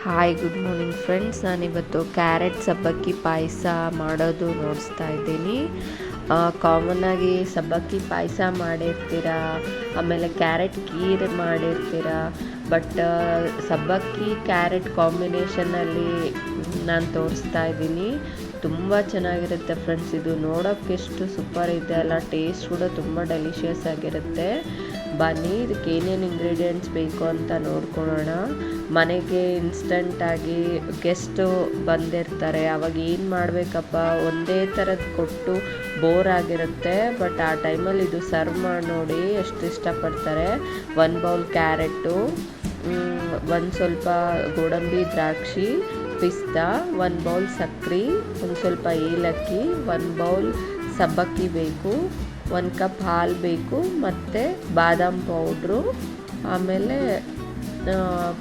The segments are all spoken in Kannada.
Hi good morning friends. ನಾನಿವತ್ತು ಕ್ಯಾರೆಟ್ ಸಬ್ಬಕ್ಕಿ ಪಾಯಸ ಮಾಡೋದು ನೋಡಿಸ್ತಾ ಇದ್ದೀನಿ. ಕಾಮನ್ನಾಗಿ ಸಬ್ಬಕ್ಕಿ ಪಾಯಸ ಮಾಡಿರ್ತೀರ, ಆಮೇಲೆ ಕ್ಯಾರೆಟ್ ಖೀರ್ ಮಾಡಿರ್ತೀರ. ಬಟ್ ಸಬ್ಬಕ್ಕಿ ಕ್ಯಾರೆಟ್ ಕಾಂಬಿನೇಷನಲ್ಲಿ ನಾನು ತೋರಿಸ್ತಾ ಇದ್ದೀನಿ. ತುಂಬ ಚೆನ್ನಾಗಿರುತ್ತೆ ಫ್ರೆಂಡ್ಸ್. ಇದು ನೋಡೋಕ್ಕೆ ಎಷ್ಟು ಸೂಪರ್ ಇದೆ ಅಲ್ಲ, ಟೇಸ್ಟ್ ಕೂಡ ತುಂಬ ಡೆಲಿಷಿಯಸ್ ಆಗಿರುತ್ತೆ. ಬನ್ನಿ ಇದಕ್ಕೆ ಏನೇನು ಇಂಗ್ರೀಡಿಯೆಂಟ್ಸ್ ಬೇಕು ಅಂತ ನೋಡ್ಕೊಳ್ಳೋಣ. ಮನೆಗೆ ಇನ್ಸ್ಟಂಟಾಗಿ ಗೆಸ್ಟು ಬಂದಿರ್ತಾರೆ, ಅವಾಗ ಏನು ಮಾಡಬೇಕಪ್ಪ, ಒಂದೇ ಥರದ್ದು ಕೊಟ್ಟು ಬೋರ್ ಆಗಿರುತ್ತೆ. ಬಟ್ ಆ ಟೈಮಲ್ಲಿ ಇದು ಸರ್ವ್ ಮಾಡಿ ನೋಡಿ ಎಷ್ಟು ಇಷ್ಟಪಡ್ತಾರೆ. 1 ಬೌಲ್ ಕ್ಯಾರೆಟು, ಒಂದು ಸ್ವಲ್ಪ ಗೋಡಂಬಿ ದ್ರಾಕ್ಷಿ, ಪಿಸ್ತಾ, 1 ಬೌಲ್ ಸಕ್ಕರೆ, ಒಂದು ಸ್ವಲ್ಪ ಏಲಕ್ಕಿ, 1 ಬೌಲ್ ಸಬ್ಬಕ್ಕಿ ಬೇಕು, 1 ಕಪ್ ಹಾಲು ಬೇಕು, ಮತ್ತು ಬಾದಾಮ್ ಪೌಡ್ರು, ಆಮೇಲೆ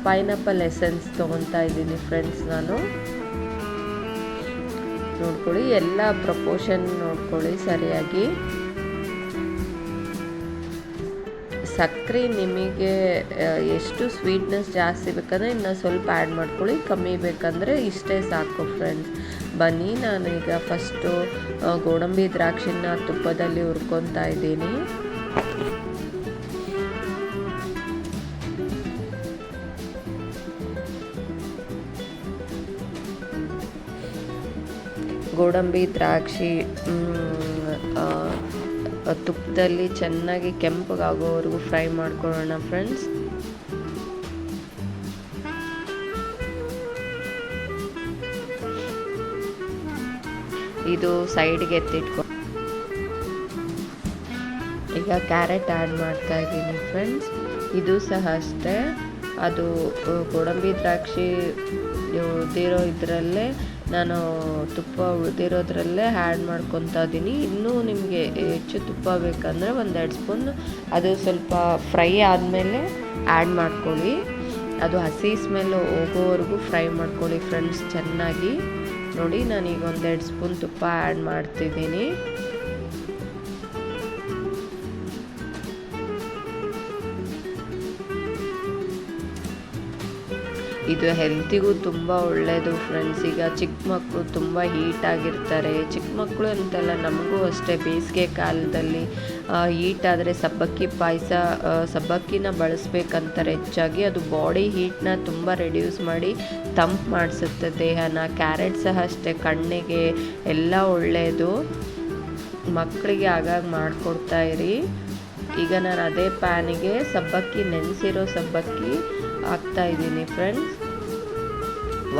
ಪೈನಾಪಲ್ ಎಸೆನ್ಸ್ ತೊಗೊತಾ ಇದ್ದೀನಿ ಫ್ರೆಂಡ್ಸ್. ನಾನು ನೋಡ್ಕೊಳ್ಳಿ, ಎಲ್ಲ ಪ್ರಪೋರ್ಷನ್ ನೋಡ್ಕೊಳ್ಳಿ ಸರಿಯಾಗಿ. ಸಕ್ಕರೆ ನಿಮಗೆ ಎಷ್ಟು ಸ್ವೀಟ್ನೆಸ್ ಜಾಸ್ತಿ ಬೇಕಂದರೆ ಇನ್ನು ಸ್ವಲ್ಪ ಆ್ಯಡ್ ಮಾಡ್ಕೊಳ್ಳಿ, ಕಮ್ಮಿ ಬೇಕಂದರೆ ಇಷ್ಟೇ ಸಾಕು ಫ್ರೆಂಡ್ಸ್. ಬನ್ನಿ, ನಾನೀಗ ಫಸ್ಟು ಗೋಡಂಬಿ ದ್ರಾಕ್ಷಿನ ತುಪ್ಪದಲ್ಲಿ ಹುರ್ಕೊತಾ ಇದ್ದೀನಿ. ಗೋಡಂಬಿ ದ್ರಾಕ್ಷಿ ತುಪ್ಪದಲ್ಲಿ ಚೆನ್ನಾಗಿ ಕೆಂಪಗಾಗೋವರೆಗೂ ಫ್ರೈ ಮಾಡ್ಕೊಳ್ಳೋಣ ಫ್ರೆಂಡ್ಸ್. ಇದು ಸೈಡ್ಗೆ ಎತ್ತಿಟ್ಕೊ. ಈಗ ಕ್ಯಾರೆಟ್ ಆ್ಯಡ್ ಮಾಡ್ತಾ ಇದ್ದೀನಿ ಫ್ರೆಂಡ್ಸ್. ಇದು ಸಹ ಅಷ್ಟೇ, ಅದು ಗೋಡಂಬಿ ದ್ರಾಕ್ಷಿ ಉಳಿದಿರೋ ಇದರಲ್ಲೇ ನಾನು ತುಪ್ಪ ಉಳಿದಿರೋದ್ರಲ್ಲೇ ಆ್ಯಡ್ ಮಾಡ್ಕೊತಾ ಇದ್ದೀನಿ. ಇನ್ನೂ ನಿಮಗೆ ಹೆಚ್ಚು ತುಪ್ಪ ಬೇಕಂದರೆ 1-2 ಸ್ಪೂನ್ ಅದು ಸ್ವಲ್ಪ ಫ್ರೈ ಆದಮೇಲೆ ಆ್ಯಡ್ ಮಾಡ್ಕೊಳ್ಳಿ. ಅದು ಹಸಿ ಸ್ಮೆಲ್ ಹೋಗೋವರೆಗೂ ಫ್ರೈ ಮಾಡ್ಕೊಳ್ಳಿ ಫ್ರೆಂಡ್ಸ್ ಚೆನ್ನಾಗಿ. ನೋಡಿ, ನಾನೀಗ 1-2 ಸ್ಪೂನ್ ತುಪ್ಪ ಆ್ಯಡ್ ಮಾಡ್ತಿದ್ದೀನಿ. ಇದು ಹೆಲ್ತಿಗೂ ತುಂಬ ಒಳ್ಳೆಯದು ಫ್ರೆಂಡ್ಸ್. ಈಗ ಚಿಕ್ಕ ಮಕ್ಕಳು ತುಂಬ ಹೀಟಾಗಿರ್ತಾರೆ, ಚಿಕ್ಕ ಮಕ್ಕಳು ಅಂತಲ್ಲ, ನಮಗೂ ಅಷ್ಟೇ. ಬೇಸಿಗೆ ಕಾಲದಲ್ಲಿ ಹೀಟಾದರೆ ಸಬ್ಬಕ್ಕಿನ ಬಳಸ್ಬೇಕಂತಾರೆ ಹೆಚ್ಚಾಗಿ. ಅದು ಬಾಡಿ ಹೀಟ್ನ ತುಂಬ ರೆಡ್ಯೂಸ್ ಮಾಡಿ ತಂಪು ಮಾಡಿಸುತ್ತೆ ದೇಹನ. ಕ್ಯಾರೆಟ್ ಸಹ ಅಷ್ಟೇ, ಕಣ್ಣಿಗೆ ಎಲ್ಲ ಒಳ್ಳೆಯದು. ಮಕ್ಕಳಿಗೆ ಆಗಾಗ ಮಾಡಿಕೊಡ್ತಾ ಇರಿ. ಈಗ ನಾನು ಅದೇ ಪ್ಯಾನಿಗೆ ನೆನೆಸಿರೋ ಸಬ್ಬಕ್ಕಿ ಹಾಕ್ತಾ ಇದ್ದೀನಿ ಫ್ರೆಂಡ್ಸ್.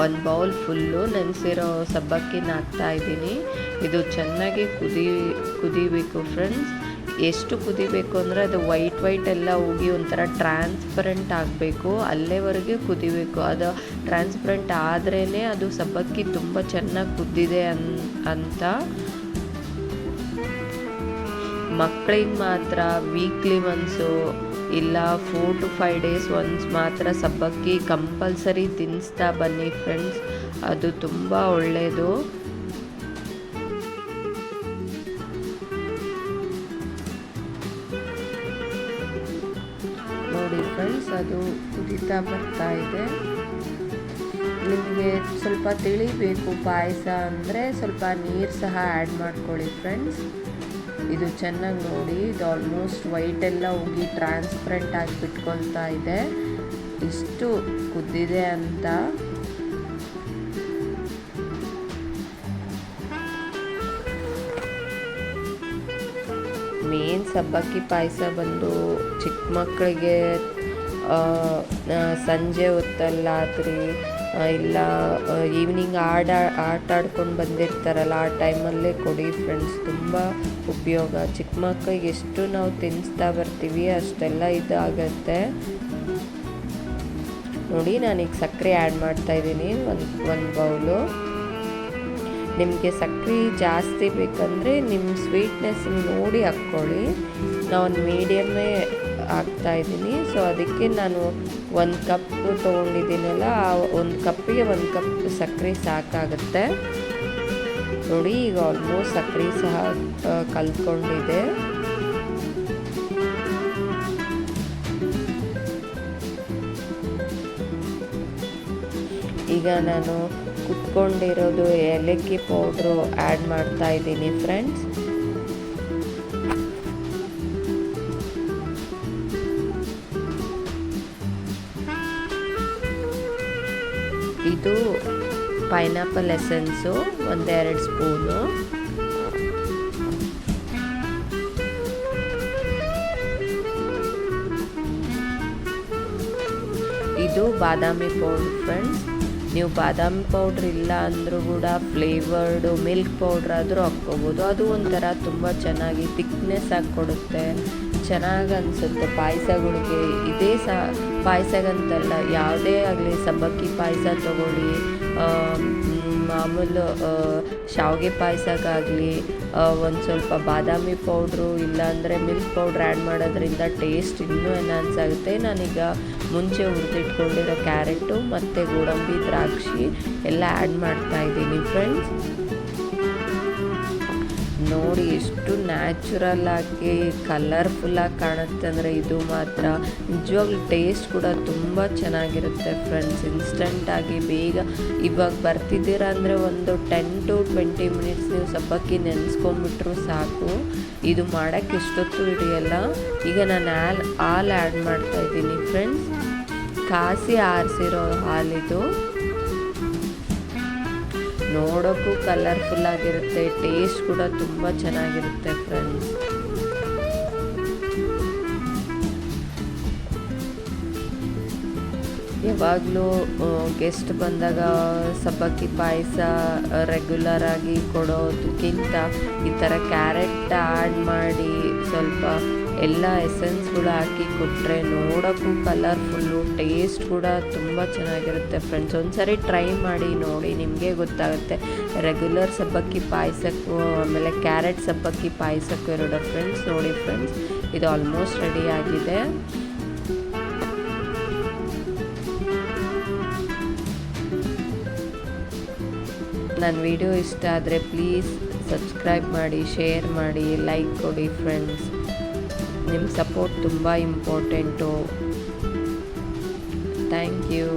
1 ಬೌಲ್ ಫುಲ್ಲು ನೆನೆಸಿರೋ ಸಬ್ಬಕ್ಕಿನ ಹಾಕ್ತಾ ಇದ್ದೀನಿ. ಇದು ಚೆನ್ನಾಗಿ ಕುದಿಬೇಕು ಫ್ರೆಂಡ್ಸ್. ಎಷ್ಟು ಕುದಿಬೇಕು ಅಂದರೆ ಅದು ವೈಟ್ ಎಲ್ಲ ಹೋಗಿ ಒಂಥರ ಟ್ರಾನ್ಸ್ಪರೆಂಟ್ ಆಗಬೇಕು, ಅಲ್ಲೇವರೆಗೆ ಕುದಿಬೇಕು. ಅದು ಟ್ರಾನ್ಸ್ಪರೆಂಟ್ ಆದ್ರೇ ಅದು ಸಬ್ಬಕ್ಕಿ ತುಂಬ ಚೆನ್ನಾಗಿ ಕುದ್ದಿದೆ ಅಂತ. ಮಕ್ಕಳಿಗೆ ಮಾತ್ರ ವೀಕ್ಲಿ ಒನ್ಸು ಇಲ್ಲ 4 to 5 days ಒನ್ಸ್ ಮಾತ್ರ ಸಬ್ಬಕ್ಕಿ ಕಂಪಲ್ಸರಿ ತಿನ್ನಿಸ್ತಾ ಬನ್ನಿ ಫ್ರೆಂಡ್ಸ್. ಅದು ತುಂಬ ಒಳ್ಳೆಯದು. ನೋಡಿ ಫ್ರೆಂಡ್ಸ್, ಅದು ಕುದೀತಾ ಬರ್ತಾ ಇದೆ. ನಿಮಗೆ ಸ್ವಲ್ಪ ತಿಳಿಬೇಕು ಪಾಯಸ ಅಂದರೆ ಸ್ವಲ್ಪ ನೀರು ಸಹ ಆ್ಯಡ್ ಮಾಡ್ಕೊಳ್ಳಿ ಫ್ರೆಂಡ್ಸ್. ಇದು ಚೆನ್ನಾಗಿ ನೋಡಿ, ಇದು ಆಲ್ಮೋಸ್ಟ್ ವೈಟ್ ಎಲ್ಲ ಹೋಗಿ ಟ್ರಾನ್ಸ್ಪರೆಂಟ್ ಆಗಿ ಬಿಟ್ಕೊಳ್ತಾ ಇದೆ, ಇಷ್ಟು ಕುದ್ದಿದೆ ಅಂತ. ಮೇನ್ ಸಬ್ಬಕ್ಕಿ ಪಾಯಸ ಬಂದು ಚಿಕ್ಕ ಮಕ್ಕಳಿಗೆ ಸಂಜೆ ಹೊತ್ತಲ್ಲಾದ್ರಿ ಇಲ್ಲ ಈವ್ನಿಂಗ್ ಆಟ ಆಡ್ಕೊಂಡು ಬಂದಿರ್ತಾರಲ್ಲ, ಆ ಟೈಮಲ್ಲೇ ಕೊಡಿ ಫ್ರೆಂಡ್ಸ್. ತುಂಬ ಉಪಯೋಗ. ಚಿಕ್ಕ ಮಕ್ಕಳಿಗೆ ಎಷ್ಟು ನಾವು ತಿನ್ನಿಸ್ತಾ ಬರ್ತೀವಿ ಅಷ್ಟೆಲ್ಲ ಇದಾಗತ್ತೆ. ನೋಡಿ, ನಾನೀಗ ಸಕ್ಕರೆ ಆ್ಯಡ್ ಮಾಡ್ತಾ ಇದ್ದೀನಿ, ಒಂದು ಬೌಲು. ನಿಮಗೆ ಸಕ್ಕರೆ ಜಾಸ್ತಿ ಬೇಕಂದರೆ ನಿಮ್ಮ ಸ್ವೀಟ್ನೆಸ್ ನೋಡಿ ಹಾಕ್ಕೊಳ್ಳಿ. ನಾನು ಮೀಡಿಯಮ್ಮೇ ಹಾಕ್ತಾಯಿದ್ದೀನಿ. ಸೊ ಅದಕ್ಕೆ ನಾನು 1 ಕಪ್ ತೊಗೊಂಡಿದ್ದೀನಲ್ಲ, ಆ 1 ಕಪ್ಪಿಗೆ 1 ಕಪ್ ಸಕ್ಕರೆ ಸಾಕಾಗುತ್ತೆ. ನೋಡಿ, ಈಗ ಆಲ್ಮೋಸ್ಟ್ ಸಕ್ಕರೆ ಸಹ ಕಲ್ತ್ಕೊಂಡಿದೆ. ಈಗ ನಾನು ಕುಟ್ಕೊಂಡಿರೋದು ಏಲಕ್ಕಿ ಪೌಡ್ರು ಆ್ಯಡ್ ಮಾಡ್ತಾ ಇದ್ದೀನಿ ಫ್ರೆಂಡ್ಸ್. ಇದು ಪೈನಾಪಲ್ ಎಸೆನ್ಸು 1-2 ಸ್ಪೂನು. ಇದು ಬಾದಾಮಿ ಪೌಡ್ರ್ ಫ್ರೆಂಡ್ಸ್. ನೀವು ಬಾದಾಮಿ ಪೌಡ್ರ್ ಇಲ್ಲ ಅಂದರೂ ಕೂಡ ಫ್ಲೇವರ್ಡು ಮಿಲ್ಕ್ ಪೌಡ್ರ್ ಆದರೂ ಹಾಕ್ಕೋಬೋದು. ಅದು ಒಂಥರ ತುಂಬ ಚೆನ್ನಾಗಿ ಥಿಕ್ನೆಸ್ ಆಗಿ ಕೊಡುತ್ತೆ, ಚೆನ್ನಾಗಿ ಅನಿಸುತ್ತೆ ಪಾಯಸಗಳಿಗೆ. ಇದೇ ಪಾಯಸಗಂತಲ್ಲ, ಯಾವುದೇ ಆಗಲಿ ಸಬ್ಬಕ್ಕಿ ಪಾಯಸ ತೊಗೊಳ್ಳಿ, ಮಾಮೂಲು ಶಾವಿಗೆ ಪಾಯಸಕ್ಕಾಗಲಿ ಒಂದು ಸ್ವಲ್ಪ ಬಾದಾಮಿ ಪೌಡ್ರು ಇಲ್ಲಾಂದರೆ ಮಿಲ್ಕ್ ಪೌಡ್ರ್ ಆ್ಯಡ್ ಮಾಡೋದ್ರಿಂದ ಟೇಸ್ಟ್ ಇನ್ನೂ ಎನ್ಹಾನ್ಸ್ ಆಗುತ್ತೆ. ನಾನೀಗ ಮುಂಚೆ ಹುರಿದಿಟ್ಕೊಂಡಿರೋ ಕ್ಯಾರೆಟು ಮತ್ತು ಗೋಡಂಬಿ ದ್ರಾಕ್ಷಿ ಎಲ್ಲ ಆ್ಯಡ್ ಮಾಡ್ತಾ ಇದ್ದೀನಿ ಫ್ರೆಂಡ್ಸ್. ನೋಡಿ ಎಷ್ಟು ನ್ಯಾಚುರಲ್ ಆಗಿ ಕಲರ್ಫುಲ್ಲಾಗಿ ಕಾಣುತ್ತೆ ಅಂದರೆ ಇದು ಮಾತ್ರ ನಿಜವಾಗ್ಲೂ ಟೇಸ್ಟ್ ಕೂಡ ತುಂಬ ಚೆನ್ನಾಗಿರುತ್ತೆ ಫ್ರೆಂಡ್ಸ್. ಇನ್ಸ್ಟಂಟಾಗಿ ಬೇಗ ಇವಾಗ ಬರ್ತಿದ್ದೀರ ಅಂದರೆ ಒಂದು 10 to 20 ಮಿನಿಟ್ಸ್ ನೀವು ಸಬ್ಬಕ್ಕಿ ನೆನೆಸ್ಕೊಂಬಿಟ್ರು ಸಾಕು. ಇದು ಮಾಡೋಕ್ಕೆ ಎಷ್ಟೊತ್ತು ಹಿಡಿಯಲ್ಲ. ಈಗ ನಾನು ಹಾಲು ಆ್ಯಡ್ ಮಾಡ್ತಾ ಇದ್ದೀನಿ ಫ್ರೆಂಡ್ಸ್. ಕಾಸಿ ಆರಿಸಿರೋ ಹಾಲಿದು. ನೋಡೋಕ್ಕೂ ಕಲರ್ಫುಲ್ ಆಗಿರುತ್ತೆ, ಟೇಸ್ಟ್ ಕೂಡ ತುಂಬ ಚೆನ್ನಾಗಿರುತ್ತೆ ಫ್ರೆಂಡ್ಸ್. ಯಾವಾಗಲೂ ಗೆಸ್ಟ್ ಬಂದಾಗ ಸಬ್ಬಕ್ಕಿ ಪಾಯಸ ರೆಗ್ಯುಲರ್ ಆಗಿ ಕೊಡೋದಕ್ಕಿಂತ ಈ ಥರ ಕ್ಯಾರೆಟ್ ಆ್ಯಡ್ ಮಾಡಿ ಸ್ವಲ್ಪ ಎಲ್ಲ ಎಸೆನ್ಸ್ಗಳು ಹಾಕಿ ಕೊಟ್ಟರೆ ನೋಡೋಕ್ಕೂ ಕಲರ್ಫುಲ್ಲು, ಟೇಸ್ಟ್ ಕೂಡ ತುಂಬ ಚೆನ್ನಾಗಿರುತ್ತೆ ಫ್ರೆಂಡ್ಸ್. ಒಂದ್ಸರಿ ಟ್ರೈ ಮಾಡಿ ನೋಡಿ, ನಿಮಗೆ ಗೊತ್ತಾಗುತ್ತೆ ರೆಗ್ಯುಲರ್ ಸಬ್ಬಕ್ಕಿ ಪಾಯಸಕ್ಕೂ ಆಮೇಲೆ ಕ್ಯಾರೆಟ್ ಸಬ್ಬಕ್ಕಿ ಪಾಯಸಕ್ಕೂ ಎರಡು ಫ್ರೆಂಡ್ಸ್. ನೋಡಿ ಫ್ರೆಂಡ್ಸ್, ಇದು ಆಲ್ಮೋಸ್ಟ್ ರೆಡಿ ಆಗಿದೆ. ನನ್ನ ವಿಡಿಯೋ ಇಷ್ಟ ಆದರೆ ಪ್ಲೀಸ್ ಸಬ್ಸ್ಕ್ರೈಬ್ ಮಾಡಿ, ಶೇರ್ ಮಾಡಿ, ಲೈಕ್ ಕೊಡಿ ಫ್ರೆಂಡ್ಸ್. ನಿಮ್ಮ ಸಪೋರ್ಟ್ ತುಂಬ ಇಂಪಾರ್ಟೆಂಟು. Thank you.